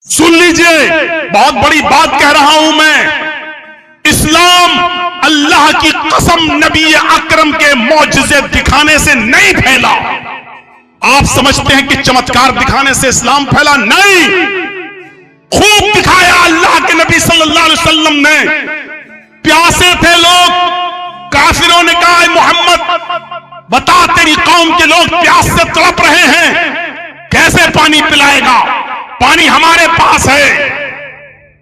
सुन लीजिए, बहुत बड़ी बात कह रहा हूं मैं। इस्लाम अल्लाह की कसम नबी अकरम के मौजज़े दिखाने से नहीं फैला। आप समझते हैं कि चमत्कार दिखाने से इस्लाम फैला? नहीं, खूब दिखाया अल्लाह के नबी सल्लल्लाहु अलैहि वसल्लम ने। प्यासे थे लोग, काफिरों ने कहा मोहम्मद बता, तेरी कौम के लोग प्यास से तड़प रहे हैं, कैसे पानी पिलाएगा? पानी हमारे पास है।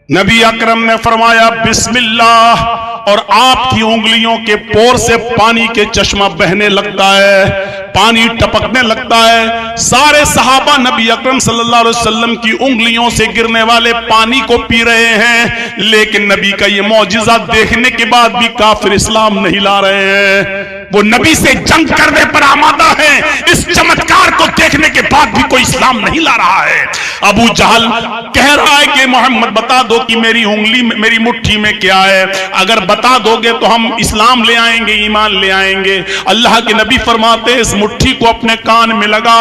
नबी अकरम ने फरमाया बिस्मिल्लाह, और आपकी उंगलियों के पोर से पानी के चश्मा बहने लगता है, पानी टपकने लगता है। सारे सहाबा नबी अकरम सल्लल्लाहु अलैहि वसल्लम की उंगलियों से गिरने वाले पानी को पी रहे हैं, लेकिन नबी का ये मौजिजा देखने के बाद भी काफिर इस्लाम नहीं ला रहे हैं। वो नबी से जंग करने पर आमादा है, इस चमत्कार को देखने के बाद भी कोई इस्लाम नहीं ला रहा है। अबू जहल कह रहा है कि मोहम्मद बता दो कि मेरी उंगली में, मेरी मुट्ठी में क्या है, अगर बता दोगे तो हम इस्लाम ले आएंगे, ईमान ले आएंगे। अल्लाह के नबी फरमाते इस मुट्ठी को अपने कान में लगा,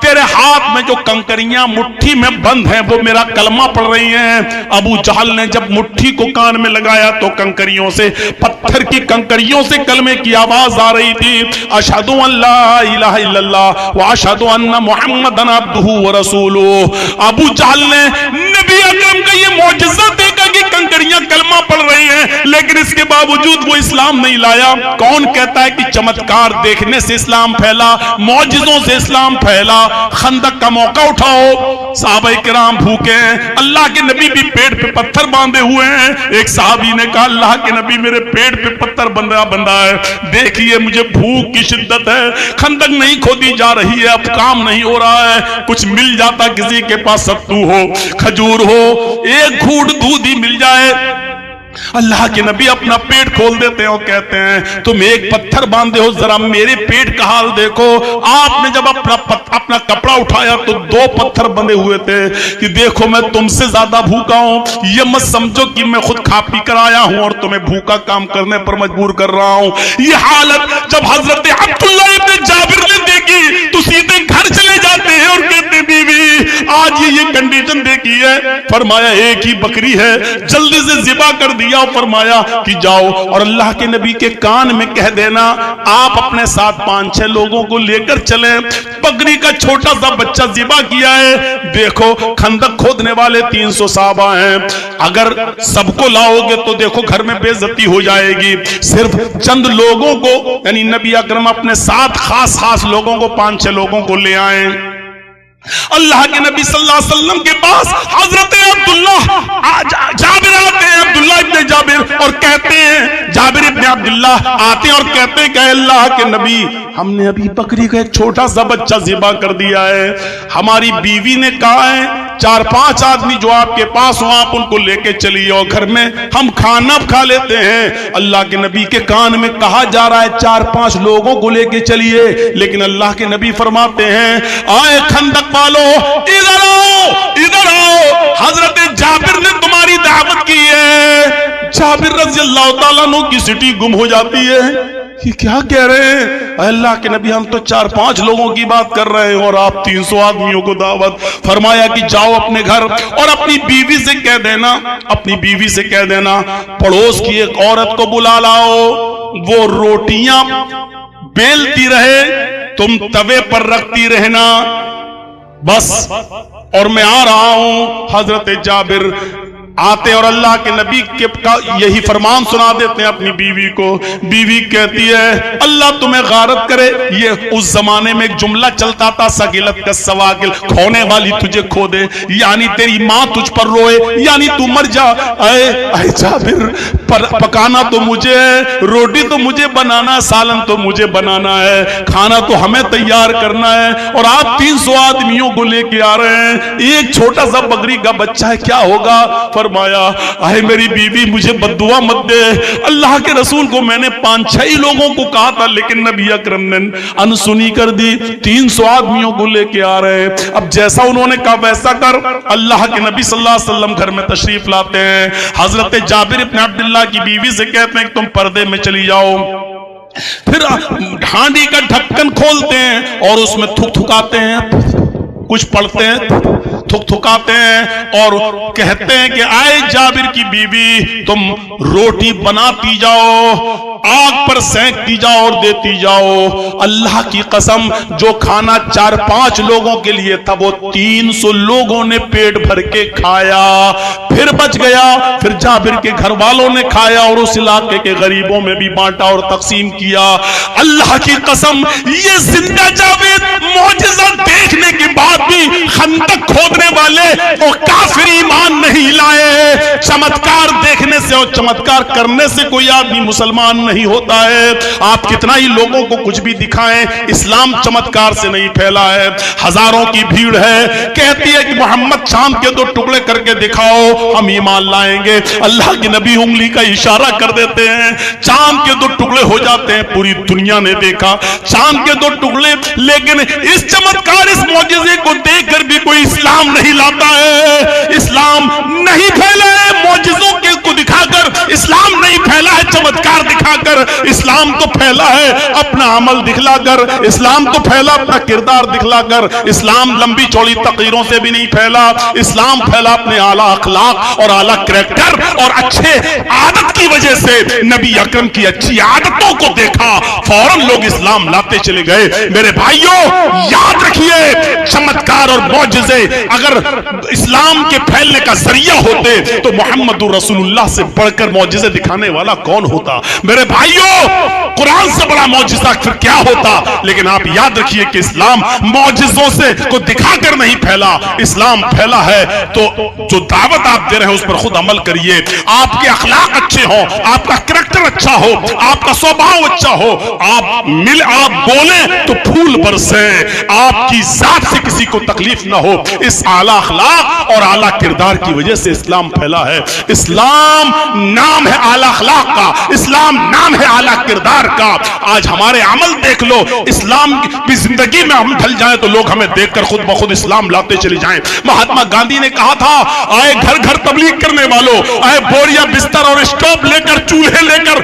तेरे हाथ में जो कंकरियां मुट्ठी में बंद हैं वो मेरा कलमा पढ़ रही हैं। अबू जहल ने जब मुट्ठी को कान में लगाया तो कंकरियों से, पत्थर की कंकरियों से कलमे की आवाज आ रही थी, अशहदु अल्ला इलाहा इल्लल्लाह व अशहदु अन्ना मुहम्मदन अब्दुहु व रसूलुहु। अबू जहल ने नबी अकरम का ये मौजज़ा देखा कि कंकरियां कलमा पढ़ रही हैं, लेकिन इसके बावजूद वो इस्लाम नहीं लाया। कौन कहता है कि चमत्कार देखने से इस्लाम फैला, मौजिज़ों से इस्लाम फैला? खंदक का मौका उठाओ, सहाबाए किराम भूखे हैं, अल्लाह के नबी भी पेट पे पत्थर बांधे हुए हैं। एक सहाबी ने कहा अल्लाह के नबी मेरे पेट पे पत्थर बंधा है, देखिए मुझे भूख की शिद्दत है, खंदक नहीं खोदी जा रही है, अब काम नहीं हो रहा है, कुछ मिल जाता, किसी के पास सत्तू हो, खजूर हो, एक घूंट दूध ही मिल जाए। अल्लाह के नबी अपना पेट खोल देते हैं और कहते हैं तुम एक पत्थर बांधे हो, जरा मेरे पेट का हाल देखो। आपने जब अपना कपड़ा उठाया तो 2 पत्थर बंधे हुए थे कि देखो मैं तुमसे ज्यादा भूखा हूं, ये मत समझो कि मैं खुद खा पी कर आया हूं और तुम्हें भूखा काम करने पर मजबूर कर रहा हूं। ये हालत जब हजरत अब्दुल्लाह इब्न जाबिर ने देखी तो सीधे घर चले जाते हैं और कहते बीवी आज ये कंडीशन देखी है। फरमाया एक ही बकरी है, जल्दी से ज़िबा कर दिया। फरमाया कि जाओ और अल्लाह के नबी के कान में कह देना आप अपने साथ 5-6 लोगों को लेकर चले। बकरी का छोटा सा बच्चा ज़िबा किया है। देखो खंदक खोदने वाले 300 साहबा हैं, अगर सबको लाओगे तो देखो घर में बेइज्जती हो जाएगी। सिर्फ चंद लोगों को, यानी नबी अकरम अपने साथ खास लोगों को, 5-6 लोगों को ले आए। अल्लाह के नबी सल्लल्लाहु अलैहि वसल्लम के पास हजरत जाबिर आते हैं, अब्दुल्लाह इब्न जाबिर, और कहते हैं, जाबिर इब्न अब्दुल्लाह आते हैं और कहते हैं कि अल्लाह के नबी हमने अभी बकरी का एक छोटा सा बच्चा ज़िबा कर दिया है, हमारी बीवी ने कहा है 4-5 आदमी जो आपके पास हो आप उनको लेके चलिए और घर में हम खाना खा लेते हैं। अल्लाह के नबी के कान में कहा जा रहा है 4-5 लोगों को लेके चलिए, लेकिन अल्लाह के नबी फरमाते हैं आए खंदक वालो इधर आओ, इधर आओ, हजरत जाबिर ने तुम्हारी दावत की है। जाबिर रज़ी अल्लाह ताला अन्हु की सिटी गुम हो जाती है, ये क्या कह रहे हैं? अल्लाह के नबी हम तो 4-5 लोगों की बात कर रहे हैं और आप 300 आदमियों को दावत। फरमाया कि जाओ अपने घर और अपनी बीवी से कह देना, अपनी बीवी से कह देना पड़ोस की एक औरत को बुला लाओ, वो रोटियां बेलती रहे, तुम तवे पर रखती रहना बस, और मैं आ रहा हूं। हजरत जाबिर आते और अल्लाह के नबी के का यही फरमान सुना देते हैं अपनी बीवी को। बीवी कहती है अल्लाह तुम्हें गारत करे। ये उस जमाने में एक जुमला चलता था, सगिलत का सवागिल, खोने वाली तुझे खो दे, यानी तेरी माँ तुझ पर रोए, यानी तू मर जा। अरे जाबिर पकाना तो मुझे है, रोटी तो मुझे बनाना, सालन तो मुझे बनाना है, खाना तो हमें तैयार करना है, और आप 300 आदमियों को लेके आ रहे हैं, एक छोटा सा बकरी का बच्चा है, क्या होगा? फरमाया आए मेरी बीवी मुझे बद्दुआ मत दे। अल्लाह के रसूल को मैंने 5-6 लोगों को कहा था, लेकिन नबी अकरम ने अनसुनी कर दी। 300 आदमियों को लेके आ रहे हैं। अब जैसा उन्होंने कहा वैसा कर। अल्लाह के नबी सल्लल्लाहु अलैहि वसल्लम घर में तशरीफ लाते हैं। हजरत जाबिर इब्न अब्दुल्लाह की बीवी से कहते हैं तुम पर्दे में चली जाओ। फिर हांडी का ढक्कन खोलते हैं और उसमें थुक थुकाते हैं, कुछ पढ़ते हैं, थुकथुकाते हैं और कहते हैं कि आए जाबिर की बीवी तुम रोटी बनाती जाओ, आग पर सेंकती जाओ और देती जाओ। अल्लाह की कसम, जो खाना 4-5 लोगों के लिए था वो 300 लोगों ने पेट भर के खाया, फिर बच गया, फिर जाबिर के घर वालों ने खाया और उस इलाके के गरीबों में भी बांटा और तकसीम किया। अल्लाह की कसम, ये जिंदा जावेद मौजिज़ा देखने के बाद भी खंदक खोदने वाले और काफिर ईमान नहीं लाए। चमत्कार देखने से और चमत्कार करने से कोई आदमी मुसलमान नहीं होता है। आप कितना ही लोगों को कुछ भी दिखाएं, इस्लाम चमत्कार से नहीं फैला है। हजारों की भीड़ है, कहती है कि मोहम्मद चांद के 2 टुकड़े करके दिखाओ, हम ईमान लाएंगे। अल्लाह के नबी उंगली का इशारा कर देते हैं, चांद के 2 टुकड़े हो जाते हैं। पूरी दुनिया ने देखा चांद के 2 टुकड़े, लेकिन इस चमत्कार, इस मौजिज़े को देखकर भी कोई इस्लाम नहीं लाता है। इस्लाम नहीं फैला है मौजिज़ों के को दिखाकर, इस्लाम नहीं फैला है चमत्कार दिखाकर। इस्लाम तो फैला है अपना अमल दिखलाकर, इस्लाम तो फैला अपना किरदार दिखलाकर। इस्लाम लंबी चौड़ी तकरीरों से भी नहीं फैला, इस्लाम फैला अपने आला अखलाक और आला करैक्टर और अच्छे आदत की वजह से। नबी अकरम की अच्छी आदतों को देखा, फौरन लोग इस्लाम लाते चले गए। मेरे भाइयों, याद रखिए, चमत्कार और मौजिज़े अगर इस्लाम के फैलने का जरिया होते तो मोहम्मदुर रसूलुल्लाह से बढ़कर मौजिज़े दिखाने वाला कौन होता। मेरे भाइयों, कुरान से बड़ा मौजिज़ा फिर क्या होता। लेकिन आप याद रखिए कि इस्लाम मौजिज़ों से को दिखाकर नहीं फैला, इस्लाम फैला है तो जो दावत आप दे रहे हैं उस पर खुद अमल करिए। आपके अखलाक अच्छे हो, आपका करैक्टर अच्छा हो, आपका स्वभाव अच्छा हो, आप बोलें तो फूल बरसे, आपकी जात से किसी को तकलीफ ना हो। इस आला अखलाक और आला किरदार की वजह से इस्लाम फैला है। इस्लाम नाम है आला अखलाक का, इस्लाम नाम है आला किरदार का। आज हमारे अमल देख लो, इस्लाम की जिंदगी में हम ढल जाएं तो लोग हमें देखकर खुद ब खुद इस्लाम लाते चले जाएं। महात्मा गांधी ने कहा था, आए घर घर तबलीग करने वालों, आए बोरिया बिस्तर और स्टोव लेकर, चूल्हे लेकर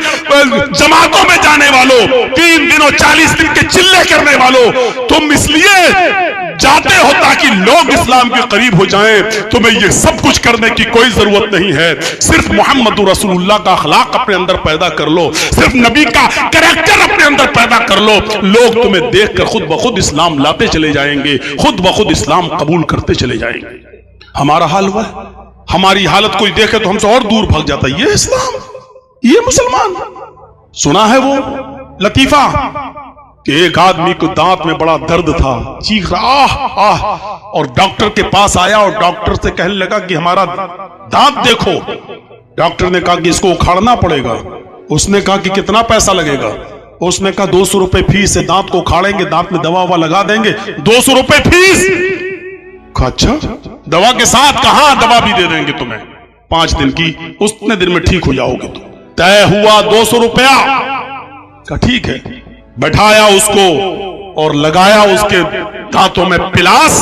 जमातों में जाने वालों, 3 दिन और 40 दिन के चिल्ले करने वालों, तुम इसलिए जाते हो ताकि लोग इस्लाम के करीब हो जाएं। तुम्हें ये सब कुछ करने की कोई जरूरत नहीं है। सिर्फ मोहम्मद रसूलुल्लाह का अखलाक अपने अंदर पैदा कर लो, सिर्फ नबी का कैरेक्टर अपने अंदर पैदा कर लो, लोग तुम्हें देखकर खुद ब खुद इस्लाम लाते चले जाएंगे, खुद ब खुद इस्लाम कबूल करते चले जाएंगे। हमारा हाल हुआ, हमारी हालत कोई देखे तो हमसे और दूर भाग जाता है। ये इस्लाम, ये मुसलमान। सुना है वो लतीफा कि एक आदमी को दांत में बड़ा दर्द था, चीख रहा आह, और डॉक्टर के पास आया और डॉक्टर से कहने लगा कि हमारा दांत देखो। डॉक्टर ने कहा कि इसको उखाड़ना पड़ेगा। उसने कहा कि कितना पैसा लगेगा। उसने कहा 200 रुपए फीस है, दांत को उखाड़ेंगे, दांत में दवा ववा लगा देंगे, 200 रुपए फीस। अच्छा, दवा के साथ कहा दवा भी दे देंगे तुम्हें 5 दिन की, उतने दिन में ठीक हो जाओगे। तो तय हुआ 200 रुपया का, ठीक है। बैठाया उसको और लगाया उसके दांतों में पिलास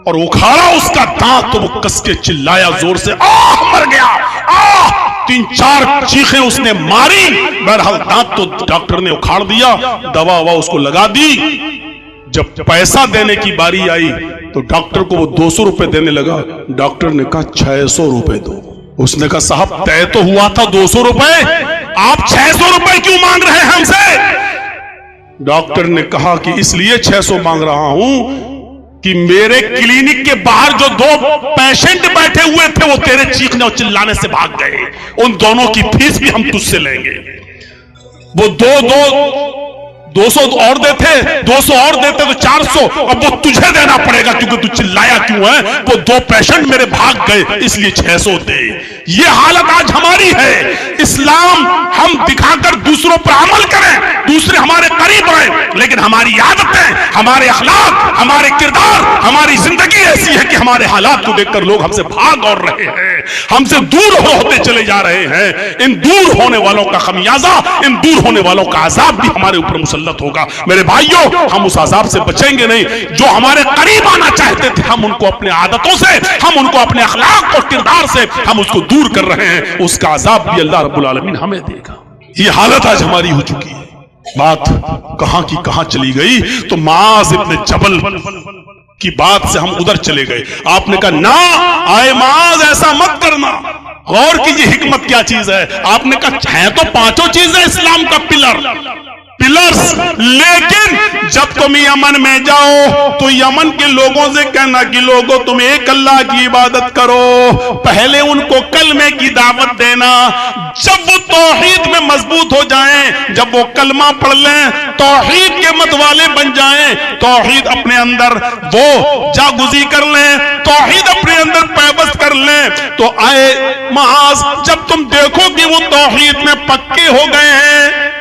और उखाड़ा उसका दांत, तो वो कस के चिल्लाया जोर से, आह मर गया, आह। 3-4 चीखें उसने मारी। बहरहाल दांत तो डॉक्टर ने उखाड़ दिया, दवा ववा उसको लगा दी। जब पैसा देने की बारी आई तो डॉक्टर को वो 200 रुपए देने लगा। डॉक्टर ने कहा 600 रुपए दो। उसने कहा साहब तय तो हुआ था 200 रुपए, आप 600 रुपए क्यों मांग रहे हैं हमसे। डॉक्टर ने कहा कि इसलिए 600 मांग रहा हूं कि मेरे क्लिनिक के बाहर जो 2 पेशेंट बैठे हुए थे वो तेरे चीखने और चिल्लाने से भाग गए। उन दोनों की फीस भी हम तुझसे लेंगे। वो 200 और देते, 200 और देते तो 400, अब वो तुझे देना पड़ेगा क्योंकि तू चिल्लाया क्यों है। वो 2 पेशेंट मेरे भाग गए, इसलिए 600 दे। ये हालत आज हमारी है। इस्लाम हम दिखाकर दूसरों पर अमल करें, दूसरे हमारे करीब आए, लेकिन हमारी आदतें, हमारे अखलाक, हमारे किरदार, हमारी जिंदगी ऐसी है कि हमारे हालात को देखकर लोग हमसे भाग और रहे हैं, हमसे दूर होते चले जा रहे हैं। इन दूर होने वालों का खमियाजा, इन दूर होने वालों का अजाब भी हमारे ऊपर मुसल्लत होगा। मेरे भाइयों, हम उस अजाब से बचेंगे नहीं। जो हमारे करीब आना चाहते थे, हम उनको अपने आदतों से, हम उनको अपने अखलाक और किरदार से हम उसको दूर कर रहे हैं। उसका अजाब भी अल्लाह रब्बुल आलमीन हमें देगा। ये हालत आज हमारी हो चुकी है। बात कहां की कहां चली गई। तो माज़ इब्न जबल کی بات سے ہم ادھر چلے گئے. آپ نے کہا نا آئے معاذ ایسا مت کرنا, غور کیجیے حکمت کیا چیز ہے. آپ نے کہا ہے تو پانچوں چیزیں اسلام کا پلرز, لیکن جب تم یمن میں جاؤ تو یمن کے لوگوں سے کہنا کہ لوگوں تم ایک اللہ کی عبادت کرو, پہلے ان کو کلمے کی دعوت دینا. جب وہ توحید میں مضبوط ہو جائیں, جب وہ کلمہ پڑھ لیں, توحید کے متوالے بن جائیں, توحید اپنے اندر وہ جاگزی کر لیں, توحید اپنے اندر پیوست کر لیں, تو آئے معاذ جب تم دیکھو کہ وہ توحید میں پکے ہو گئے ہیں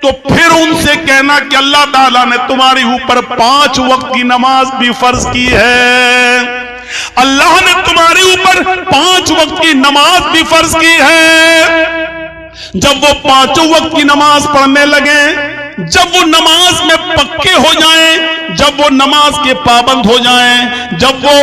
تو پھر ان سے کہنا کہ اللہ تعالیٰ نے تمہارے اوپر 5 وقت کی نماز بھی فرض کی ہے. اللہ نے تمہارے اوپر 5 وقت کی نماز بھی فرض کی ہے. جب وہ 5 وقت کی نماز پڑھنے لگیں, جب وہ نماز میں پکے ہو جائیں, جب وہ نماز کے پابند ہو جائیں, جب وہ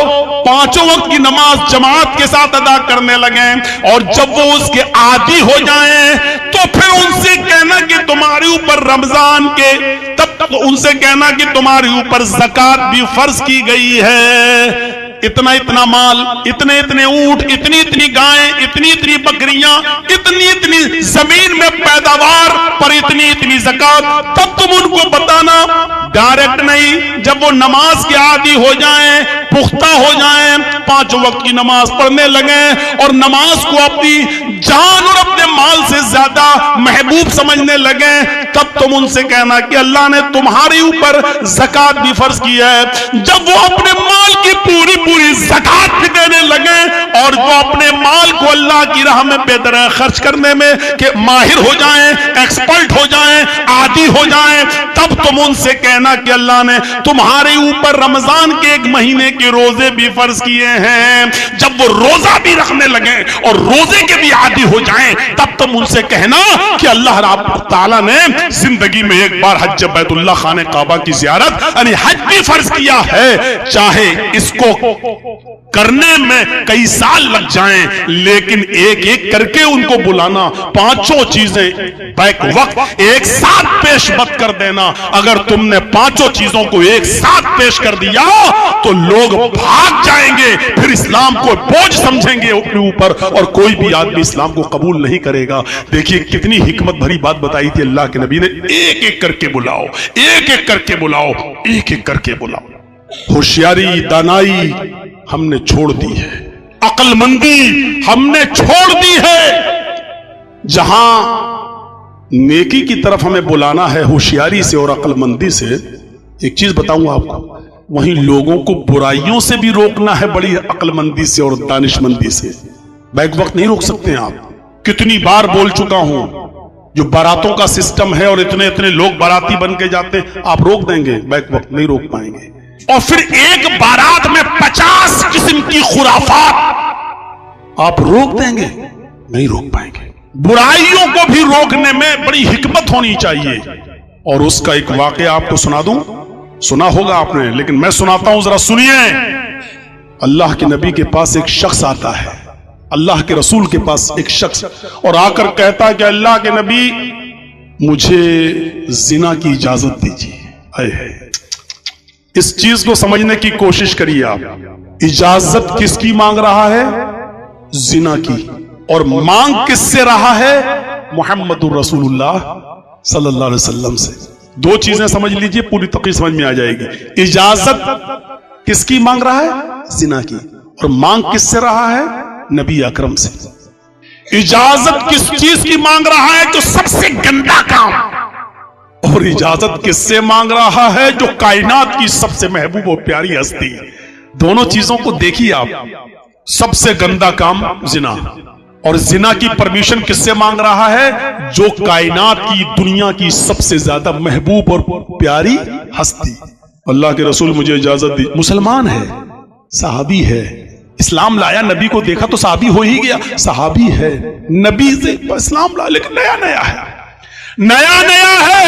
5 وقت کی نماز جماعت کے ساتھ ادا کرنے لگیں, اور جب وہ اس کے عادی ہو جائیں, تو پھر ان سے کہنا کہ تمہارے اوپر رمضان کے, تب تک ان سے کہنا کہ تمہارے اوپر زکوٰۃ بھی فرض کی گئی ہے. اتنا اتنا مال, اتنے اتنے اونٹ, اتنی اتنی گائیں, اتنی اتنی بکریاں, اتنی اتنی زمین میں پیداوار پر اتنی اتنی زکوٰۃ. تب تم ان کو بتانا, ڈائریکٹ نہیں. جب وہ نماز کے عادی ہو جائیں, پختہ ہو جائیں, 5 وقت کی نماز پڑھنے لگیں اور نماز کو اپنی جان اور اپنے مال سے زیادہ محبوب سمجھنے لگیں, تب تم ان سے کہنا کہ اللہ نے تمہارے اوپر زکوٰۃ بھی فرض کی ہے. جب وہ اپنے مال کی پوری زکوٰۃ بھی دینے لگیں اور وہ اپنے مال کو اللہ کی راہ میں بے دریا خرچ کرنے میں کہ ماہر ہو جائیں, ایکسپرٹ ہو جائیں, عادی ہو جائیں, تب تم ان سے کہنا کہ اللہ نے تمہارے اوپر رمضان کے 1 مہینے کے روزے بھی فرض کیے ہیں. جب وہ روزہ بھی رکھنے لگیں اور روزے کے بھی عادی ہو جائیں, تب تم ان سے کہنا کہ اللہ رب تعالیٰ نے زندگی میں ایک بار حج بیت اللہ خانہ کعبہ کی زیارت یعنی حج بھی فرض کیا ہے, چاہے اس کو کرنے میں کئی سال لگ جائیں, لیکن ایک ایک کر کے ان کو بلانا, 5 چیزیں بیک وقت ایک ساتھ پیش مت کر دینا. اگر تم نے 5 چیزوں کو ایک ساتھ پیش کر دیا تو لوگ بھاگ جائیں گے, پھر اسلام کو بوجھ سمجھیں گے اپنے اوپر, اور کوئی بھی آدمی اسلام کو قبول نہیں کرے گا. دیکھیے کتنی حکمت بھری بات بتائی تھی اللہ کے نبی نے, ایک ایک کر کے بلاؤ, ایک ایک کر کے بلاؤ, ایک ایک کر کے بلاؤ. ہوشیاری, دانائی ہم نے چھوڑ دی ہے, عقل مندی ہم نے چھوڑ دی ہے. جہاں نیکی کی طرف ہمیں بلانا ہے ہوشیاری سے اور عقل مندی سے, ایک چیز بتاؤں آپ کو, وہیں لوگوں کو برائیوں سے بھی روکنا ہے بڑی عقل مندی سے اور دانش مندی سے. بیک وقت نہیں روک سکتے ہیں آپ. کتنی بار بول چکا ہوں, جو باراتوں کا سسٹم ہے اور اتنے اتنے لوگ باراتی بن کے جاتے ہیں, آپ روک دیں گے, بیک وقت نہیں روک پائیں گے. اور پھر ایک بارات میں 50 قسم کی خرافات آپ روک دیں گے, نہیں روک پائیں گے. برائیوں کو بھی روکنے میں بڑی حکمت ہونی چاہیے. اور اس کا ایک واقعہ آپ کو سنا دوں, سنا ہوگا آپ نے, لیکن میں سناتا ہوں, ذرا سنیے. اللہ کے نبی کے پاس ایک شخص آتا ہے, اللہ کے رسول کے پاس ایک شخص, اور آ کر کہتا ہے کہ اللہ کے نبی مجھے زنا کی اجازت دیجیے. اس چیز کو سمجھنے کی کوشش کریے آپ. اجازت کس کی مانگ رہا ہے؟ زنا کی. اور مانگ کس سے رہا ہے؟ محمد الرسول اللہ صلی اللہ علیہ وسلم سے. 2 چیزیں سمجھ لیجئے, پوری تقریر سمجھ میں آ جائے گی. اجازت کس کی مانگ رہا ہے؟ زنا کی. اور مانگ کس سے رہا ہے؟ نبی اکرم سے. اجازت کس چیز کی مانگ رہا ہے؟ جو سب سے گندا کام. اور اجازت کس سے مانگ رہا ہے؟ جو کائنات کی سب سے محبوب اور پیاری ہستی. دونوں چیزوں کو دیکھیے آپ. سب سے گندا کام زنا, اور زنا کی پرمیشن کس سے مانگ رہا ہے؟ جو کائنات کی دنیا کی سب سے زیادہ محبوب اور پیاری ہستی. اللہ کے رسول مجھے اجازت دی. مسلمان ہے, صحابی ہے, اسلام لایا, نبی کو دیکھا تو صحابی ہو ہی گیا. صحابی ہے, نبی سے اسلام لایا, لیکن نیا نیا ہے, نیا نیا ہے.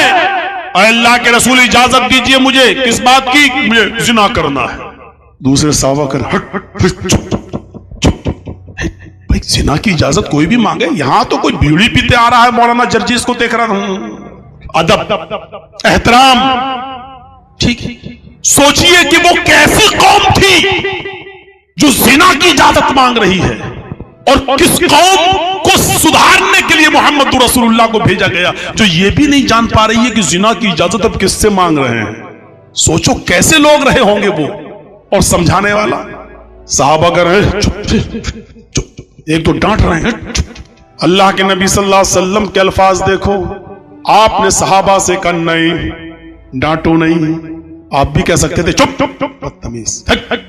اے اللہ کے رسول اجازت دیجئے مجھے. کس بات کی؟ مجھے زنا کرنا ہے. دوسرے صحابہ کر ہٹ ہٹ, بھائی زنا کی اجازت کوئی بھی مانگے؟ یہاں تو کوئی بیڑی پیتے آ رہا ہے, مولانا جرجی اس کو دیکھ رہا ہوں. ادب, احترام, ٹھیک ہے. सोचिए कि वो कैसी कौम थी जो जिना की इजाजत मांग रही है, और किस कौम को सुधारने के लिए मोहम्मद रसूलुल्लाह को भेजा गया, जो ये भी नहीं जान पा रही है कि जिना की इजाजत अब किससे मांग रहे हैं। सोचो कैसे लोग रहे होंगे वो। और समझाने वाला साहबा कर रहे चुप, एक तो डांट रहे हैं चुप। अल्लाह के नबी सल्लल्लाहु अलैहि वसल्लम के अल्फाज देखो, आपने सहाबा से कहा नहीं डांटो नहीं, आप भी कह सकते थे चुप चुप चुप बदतमीज,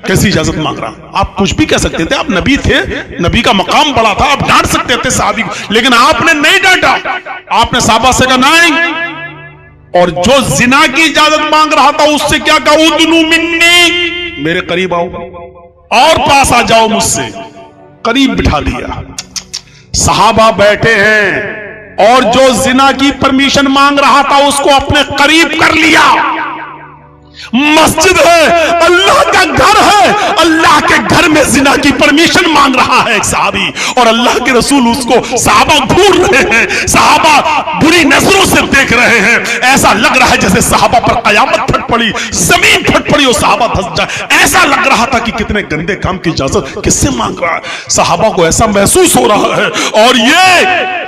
कैसी इजाजत मांग रहा। आप कुछ भी कह सकते थे, आप नबी थे, नबी का मकाम बड़ा था, आप डांट सकते थे साहबी को, लेकिन आपने नहीं डांटा। आपने साहबा से कहा नहीं, और जो जिना की इजाजत मांग रहा था उससे क्या कहा, उदनु मिन्नी, मेरे करीब आओ और पास आ जाओ मुझसे, करीब बिठा दिया। सहाबा बैठे हैं और जो जिना की परमिशन मांग रहा था उसको अपने करीब कर लिया। मस्जिद है, अल्लाह का घर है, अल्लाह के घर में जिना की परमिशन मांग रहा है एक सहाबी, और अल्लाह के रसूल उसको, सहाबा घूर रहे हैं, सहाबा बुरी नजरों से देख रहे हैं। ऐसा लग रहा है जैसे सहाबा पर कयामत फट पड़ी, जमीन फट पड़ी और सहाबा धंस जाए। ऐसा लग रहा था कि कितने गंदे काम की इजाजत किससे मांग रहा है। सहाबा को ऐसा महसूस हो रहा है, और ये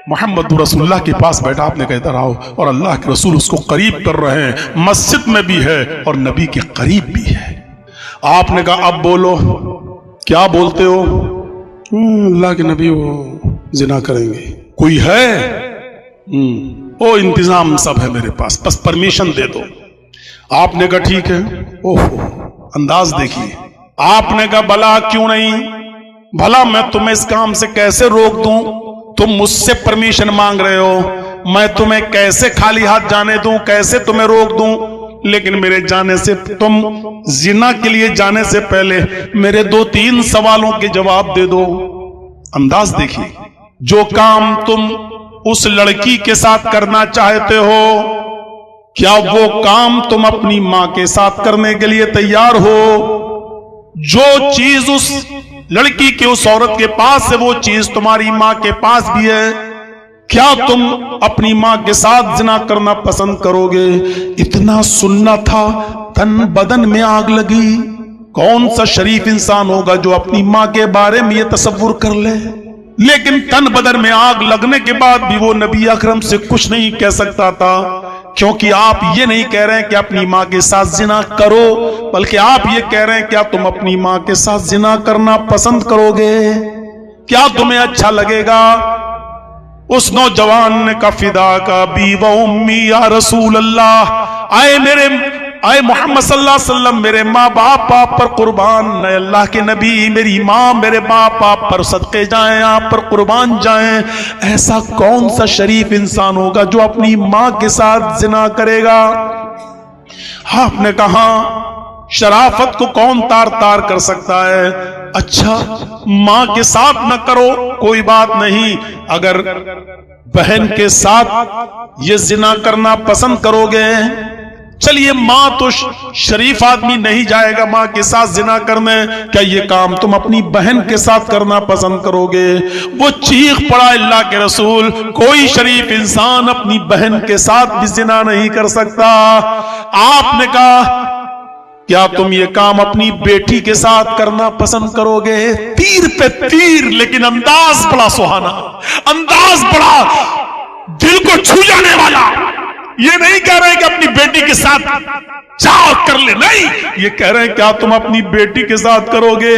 मोहम्मद रसूलुल्लाह के पास बैठा, आपने कहता रहा और अल्लाह के रसूल उसको करीब कर रहे हैं, मस्जिद में भी है और नबी के करीब भी है। आपने कहा अब बोलो, क्या बोलते हो? अल्लाह के नबी वो जिना करेंगे, कोई है? ओ इंतजाम सब है मेरे पास, बस परमिशन दे दो। आपने कहा ठीक है। ओहो, अंदाज देखिए। आपने कहा भला क्यों नहीं, भला मैं तुम्हें इस काम से कैसे रोक दूं? तुम मुझसे परमिशन मांग रहे हो, मैं तुम्हें कैसे खाली हाथ जाने दूं, कैसे तुम्हें रोक दूं? लेकिन मेरे जाने से, तुम जिना के लिए जाने से पहले मेरे 2-3 सवालों के जवाब दे दो। अंदाज देखिए, जो काम तुम उस लड़की के साथ करना चाहते हो, क्या वो काम तुम अपनी मां के साथ करने के लिए तैयार हो? जो चीज उस लड़की के, उस औरत के पास है, वो चीज तुम्हारी मां के पास भी है। क्या तुम अपनी मां के साथ जिना करना पसंद करोगे? इतना सुनना था, तन बदन में आग लगी। कौन सा शरीफ इंसान होगा जो अपनी मां के बारे में ये तसव्वुर कर ले? लेकिन तन बदन में आग लगने के बाद भी वो नबी अकरम से कुछ नहीं कह सकता था, क्योंकि आप ये नहीं कह रहे हैं कि अपनी मां के साथ जिना करो, बल्कि आप ये कह रहे हैं कि आप तुम अपनी मां के साथ जिना करना पसंद करोगे। क्या तुम्हें अच्छा लगेगा? उस नौजवान ने कहा फिदा का बी व उम्मी या रसूल अल्लाह, आए मोहम्मद सल्लल्लाहु अलैहि वसल्लम, मेरे माँ बाप आप पर कुर्बान, नए अल्लाह के नबी, मेरी माँ मेरे बाप आप पर सदके जाएं, आप पर कुर्बान जाएं। ऐसा कौन सा शरीफ इंसान होगा जो अपनी माँ के साथ जिना करेगा? आपने कहा शराफत को कौन तार तार कर सकता है? अच्छा, माँ के साथ न करो कोई बात नहीं, अगर बहन के साथ ये जिना करना पसंद करोगे, चलिए मां तो शरीफ आदमी नहीं जाएगा मां के साथ जिना करने, क्या ये काम तुम अपनी बहन के साथ करना पसंद करोगे? वो चीख पड़ा अल्लाह के रसूल, कोई शरीफ इंसान अपनी बहन के साथ भी जिना नहीं कर सकता। आपने कहा क्या तुम ये काम अपनी बेटी के साथ करना पसंद करोगे? तीर पे तीर, लेकिन अंदाज बड़ा सुहाना, अंदाज बड़ा दिल को छू जाने वाला। ये नहीं कह रहे कि अपनी बेटी के साथ जाओ कर ले, नहीं, ये कह रहे हैं क्या तुम अपनी बेटी के साथ करोगे?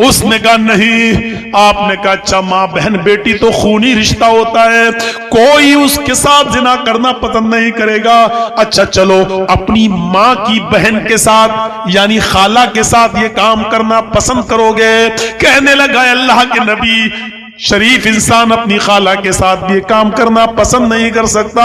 उसने कहा नहीं। आपने कहा अच्छा, मां बहन बेटी तो खूनी रिश्ता होता है, कोई उसके साथ जिना करना पसंद नहीं करेगा। अच्छा चलो, अपनी मां की बहन के साथ यानी खाला के साथ ये काम करना पसंद करोगे? कहने लगा अल्लाह के नबी, शरीफ इंसान अपनी खाला के साथ भी काम करना पसंद नहीं कर सकता।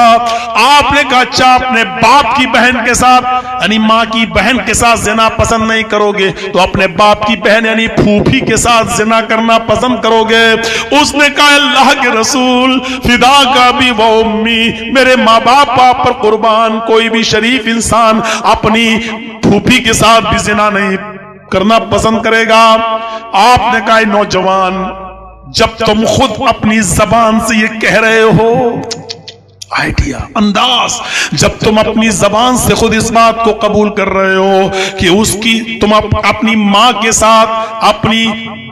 आपने कहा अच्छा, अपने बाप की बहन के साथ यानी मां की बहन के साथ जिना पसंद नहीं करोगे, तो अपने बाप की बहन यानी फूफी के साथ जिना करना पसंद करोगे? उसने कहा अल्लाह के रसूल, फिदा का भी वो उम्मी, मेरे माँ बाप आप पर कुर्बान, कोई भी शरीफ इंसान अपनी फूफी के साथ भी जिना नहीं करना पसंद करेगा। आपने कहा नौजवान, जब तुम खुद अपनी जबान से ये कह रहे हो, آئیڈیا، انداز. جب تم اپنی زبان سے خود اس بات کو قبول کر رہے ہو کہ اس کی تم اپنی ماں کے ساتھ، اپنی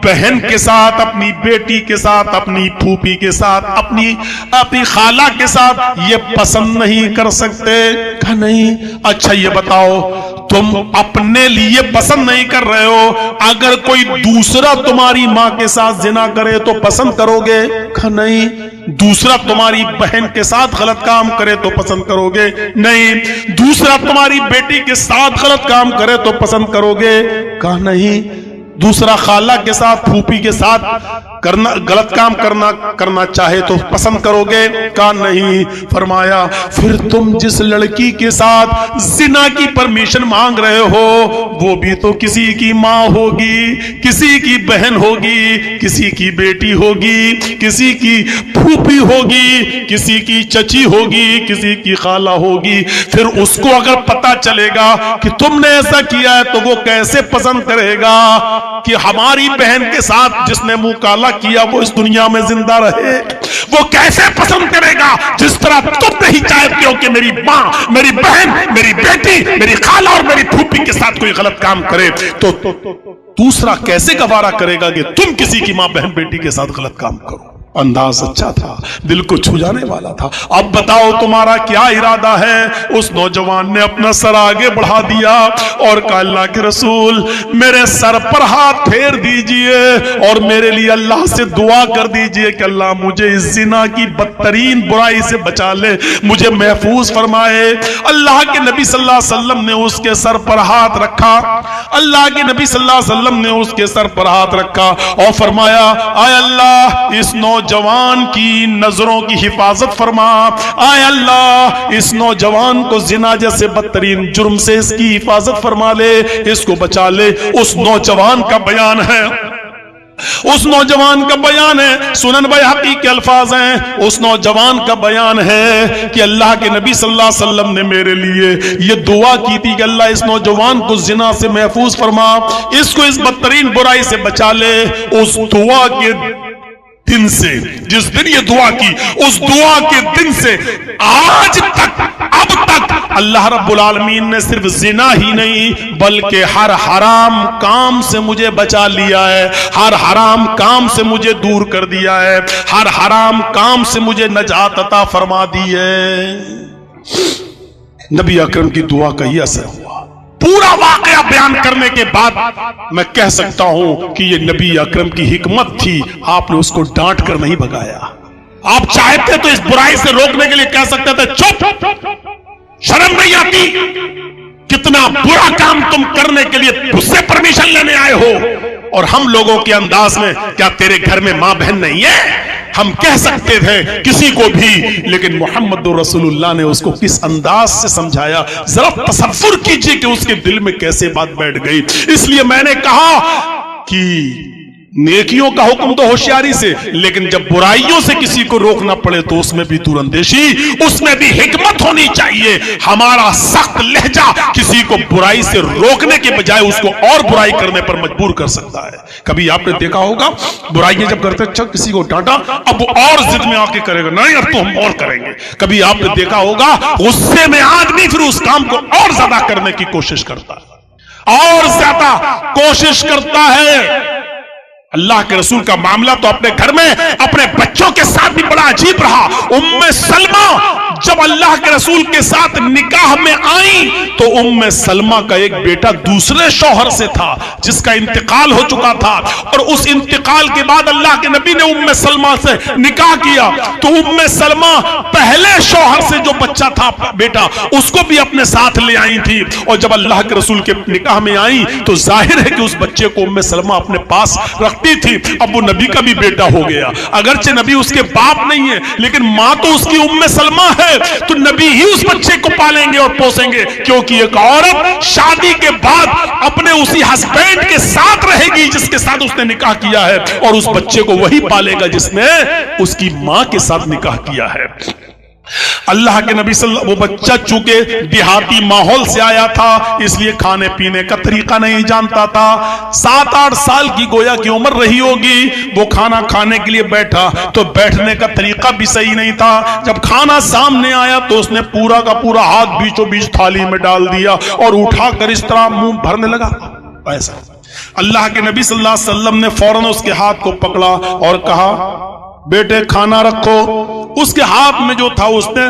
بہن کے ساتھ، اپنی بیٹی کے ساتھ، اپنی پھوپھی کے ساتھ، اپنی خالہ کے ساتھ یہ پسند نہیں کر سکتے، کہا نہیں. اچھا یہ بتاؤ تم اپنے لیے پسند نہیں کر رہے ہو، اگر کوئی دوسرا تمہاری ماں کے ساتھ زنا کرے تو پسند کرو گے؟ کہا نہیں. دوسرا تمہاری بہن کے ساتھ غلط کام کرے تو پسند کرو گے؟ نہیں. دوسرا تمہاری بیٹی کے ساتھ غلط کام کرے تو پسند کرو گے؟ کہا نہیں. دوسرا خالہ کے ساتھ، پھوپھی کے ساتھ غلط کام کرنا چاہے تو پسند کرو گے؟ کہا نہیں. فرمایا پھر تم جس لڑکی کے ساتھ زنا کی پرمیشن مانگ رہے ہو وہ بھی تو کسی کی ماں ہوگی، کسی کی بہن ہوگی، کسی کی بیٹی ہوگی، کسی کی پھوپھی ہوگی، کسی کی چچی ہوگی، کسی کی خالہ ہوگی. پھر اس کو اگر پتا چلے گا کہ تم نے ایسا کیا ہے تو وہ کیسے پسند کرے گا کہ ہماری بہن کے ساتھ جس نے منہ کالا کیا وہ اس دنیا میں زندہ رہے؟ وہ کیسے پسند کرے گا جس طرح تم نہیں چاہتے ہو کہ میری ماں، میری بہن، میری بیٹی، میری خالہ اور میری پھوپھی کے ساتھ کوئی غلط کام کرے، تو دوسرا کیسے گوارا کرے گا کہ تم کسی کی ماں، بہن، بیٹی کے ساتھ غلط کام کرو؟ انداز اچھا تھا، دل کو چھو جانے والا تھا. اب بتاؤ تمہارا کیا ارادہ ہے؟ اس نوجوان نے اپنا سر آگے بڑھا دیا اور کہا اللہ کے رسول میرے سر پر ہاتھ پھیر دیجئے اور میرے لیے اللہ سے دعا کر دیجئے کہ اللہ مجھے اس زنا کی بدترین برائی سے بچا لے، مجھے محفوظ فرمائے. اللہ کے نبی صلی اللہ علیہ وسلم نے اس کے سر پر ہاتھ رکھا، اللہ کے نبی صلی اللہ علیہ وسلم نے اس کے سر پر ہاتھ رکھا اور فرمایا اے اللہ اس نوجوان کی نظروں کی حفاظت فرما، آئے اللہ اس نوجوان کو زنا جیسے بدترین جرم سے اس کی حفاظت فرما لے، اس کو بچا لے. اس نوجوان کا بیان ہے، اس نوجوان کا بیان ہے، سنن بیہقی کے الفاظ ہیں، اس نوجوان کا بیان ہے کہ اللہ کے نبی صلی اللہ علیہ وسلم نے میرے لیے یہ دعا کی تھی کہ اللہ اس نوجوان کو زنا سے محفوظ فرما، اس کو اس بدترین برائی سے بچا لے. اس دعا کے دن سے، جس دن یہ دعا کی، اس دعا کے دن سے آج تک، اب تک اللہ رب العالمین نے صرف زنا ہی نہیں بلکہ ہر حرام کام سے مجھے بچا لیا ہے، ہر حرام کام سے مجھے دور کر دیا ہے، ہر حرام کام سے مجھے نجات عطا فرما دی ہے. نبی اکرم کی دعا کا یہ اثر ہوا. پورا واقعہ بیان کرنے کے بعد میں کہہ سکتا ہوں کہ یہ نبی اکرم کی حکمت تھی، آپ نے اس کو ڈانٹ کر نہیں بھگایا. آپ چاہتے تو اس برائی سے روکنے کے لیے کہہ سکتے تھے چپ، شرم نہیں آتی؟ کتنا برا کام تم کرنے کے لیے اس سے پرمیشن لینے آئے ہو. اور ہم لوگوں کے انداز میں کیا تیرے گھر میں ماں بہن نہیں ہے؟ ہم کہہ سکتے تھے کسی کو بھی، لیکن محمد رسول اللہ نے اس کو کس انداز سے سمجھایا، ذرا تصور کیجئے کہ اس کے دل میں کیسے بات بیٹھ گئی. اس لیے میں نے کہا کہ نیکیوں کا حکم تو ہوشیاری سے، لیکن جب برائیوں سے کسی کو روکنا پڑے تو اس میں بھی دور اندیشی، اس میں بھی حکمت ہونی چاہیے. ہمارا سخت لہجہ کسی کو برائی سے روکنے کے بجائے اس کو اور برائی کرنے پر مجبور کر سکتا ہے. کبھی آپ نے دیکھا ہوگا برائیاں جب کرتے اچھا کسی کو ڈانٹا اب وہ اور ضد میں آ کے کرے گا، نہیں اب تو ہم اور کریں گے. کبھی آپ نے دیکھا ہوگا غصے میں آدمی پھر اس کام کو اور زیادہ کرنے کی کوشش کرتا ہے، اور زیادہ کوشش کرتا ہے. اللہ کے رسول کا معاملہ تو اپنے گھر میں اپنے بچوں کے ساتھ بھی بڑا عجیب رہا. ام سلمہ جب اللہ کے رسول کے ساتھ نکاح میں آئیں تو ام سلمہ کا ایک بیٹا دوسرے شوہر سے تھا جس کا انتقال ہو چکا تھا، اور اس انتقال کے بعد اللہ کے نبی نے ام سلمہ سے نکاح کیا. تو ام سلمہ پہلے شوہر سے جو بچہ تھا بیٹا اس کو بھی اپنے ساتھ لے آئی تھی، اور جب اللہ کے رسول کے نکاح میں آئیں تو ظاہر ہے کہ اس بچے کو ام سلمہ اپنے پاس رکھتی تھی. اب وہ نبی کا بھی بیٹا ہو گیا، اگرچہ نبی اس کے باپ نہیں ہے لیکن ماں تو اس کی ام سلمہ ہے، تو نبی ہی اس بچے کو پالیں گے اور پوسیں گے، کیونکہ ایک عورت شادی کے بعد اپنے اسی ہسبینڈ کے ساتھ رہے گی جس کے ساتھ اس نے نکاح کیا ہے، اور اس بچے کو وہی پالے گا جس نے اس کی ماں کے ساتھ نکاح کیا ہے. اللہ کے نبی صلی اللہ علیہ وسلم، وہ بچہ چونکہ دیہاتی ماحول سے آیا تھا اس لیے کھانے پینے کا طریقہ نہیں جانتا تھا. 7-8 سال کی گویا کی عمر رہی ہوگی. وہ کھانا کھانے کے لیے بیٹھا تو بیٹھنے کا طریقہ بھی صحیح نہیں تھا. جب کھانا سامنے آیا تو اس نے پورا کا پورا ہاتھ بیچوں بیچ تھالی میں ڈال دیا اور اٹھا کر اس طرح منہ بھرنے لگا. ایسا اللہ کے نبی صلی اللہ علیہ وسلم نے فوراً اس کے ہاتھ کو پکڑا اور کہا بیٹے کھانا رکھو. اس کے ہاتھ میں جو تھا اس نے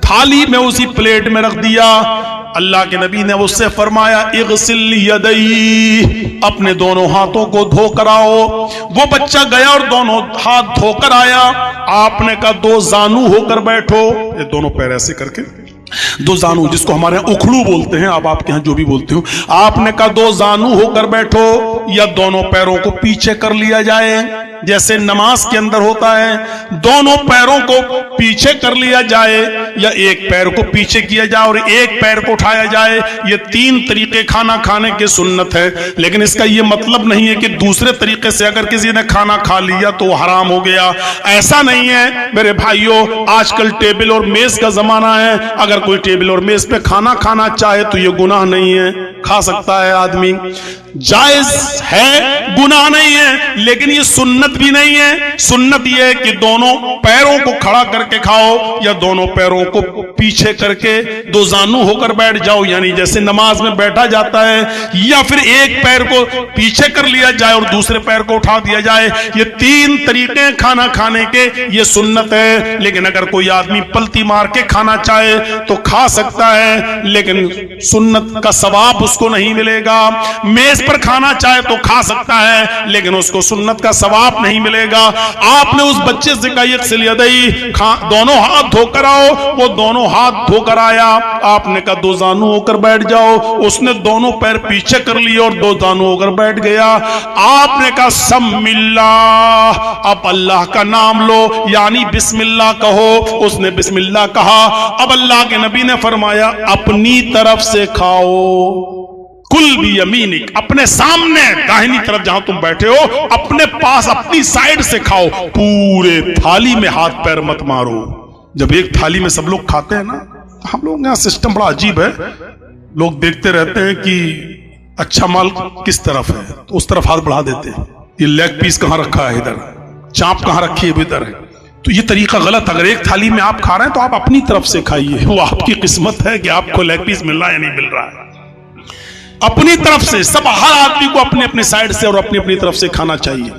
تھالی میں اسی پلیٹ میں رکھ دیا. اللہ کے نبی نے اس سے فرمایا اغسل یدی، اپنے دونوں ہاتھوں کو دھو کر آؤ. وہ بچہ گیا اور دونوں ہاتھ دھو کر آیا. آپ نے کہا 2 زانو ہو کر بیٹھو. یہ دونوں پیر ایسے کر کے 2 زانو، جس کو ہمارے یہاں اکھڑو بولتے ہیں، اب آپ کے ہاں جو بھی بولتے ہو. آپ نے کہا 2 زانو ہو کر بیٹھو، یا دونوں پیروں کو پیچھے کر لیا جائے جیسے نماز کے اندر ہوتا ہے. دونوں پیروں کو پیچھے کر لیا جائے یا ایک پیر کو پیچھے کیا جائے اور ایک پیر کو اٹھایا جائے. یہ 3 طریقے کھانا کھانے کے سنت ہے. لیکن اس کا یہ مطلب نہیں ہے کہ دوسرے طریقے سے اگر کسی نے کھانا کھا لیا تو وہ حرام ہو گیا. ایسا نہیں ہے میرے بھائیوں. آج کل ٹیبل اور میز کا زمانہ ہے. اگر کوئی ٹیبل اور میز پہ کھانا کھانا چاہے تو یہ گناہ نہیں ہے، کھا سکتا ہے آدمی، جائز ہے، گناہ نہیں ہے. لیکن یہ سنت بھی نہیں ہے. سنت یہ ہے کہ دونوں پیروں کو کھڑا کر کے کھاؤ یا دونوں پیروں کو پیچھے کر کے 2 زانو ہو کر بیٹھ جاؤ، یعنی جیسے نماز میں بیٹھا جاتا ہے، یا پھر ایک پیر کو پیچھے کر لیا جائے اور دوسرے پیر کو اٹھا دیا جائے. یہ 3 طریقے کھانا کھانے کے، یہ سنت ہے. لیکن اگر کوئی آدمی پلتی مار کے کھانا چاہے تو کھا سکتا ہے، لیکن سنت کا ثواب اس کو نہیں ملے گا. میز پر کھانا چاہے تو کھا سکتا ہے لیکن اس کو سنت کا ثواب نہیں ملے گا. آپ نے اس بچے سے کہا یغسل یدی، دونوں ہاتھ دھو کر آؤ. وہ دونوں ہاتھ دھو کر آیا. آپ نے کہا 2 زانو ہو کر بیٹھ جاؤ. اس نے دونوں پیر پیچھے کر لیے اور 2 زانو ہو کر بیٹھ گیا. آپ نے کہا سم اللہ، اب اللہ کا نام لو، یعنی بسم اللہ کہو. اس نے بسم اللہ کہا. اب اللہ کے نبی نے فرمایا اپنی طرف سے کھاؤ. کل بھی یمینک، اپنے سامنے داہنی طرف جہاں تم بیٹھے ہو اپنے پاس اپنی سائیڈ سے کھاؤ. پورے تھالی میں ہاتھ پیر مت مارو. جب ایک تھالی میں سب لوگ کھاتے ہیں نا، ہم لوگ یہاں سسٹم بڑا عجیب ہے. لوگ دیکھتے رہتے ہیں کہ اچھا مال کس طرف ہے تو اس طرف ہاتھ بڑھا دیتے ہیں. یہ لیگ پیس کہاں رکھا ہے، ادھر چاپ کہاں رکھی ہے، ادھر ہے. تو یہ طریقہ غلط. اگر ایک تھالی میں آپ کھا رہے ہیں تو آپ اپنی طرف سے کھائیے. وہ آپ کی قسمت ہے کہ آپ کو لیگ پیس مل رہا ہے یا نہیں مل رہا ہے. اپنی طرف سے سب، ہر آدمی کو اپنے اپنے سائیڈ سے اور اپنی اپنی طرف سے کھانا چاہیے.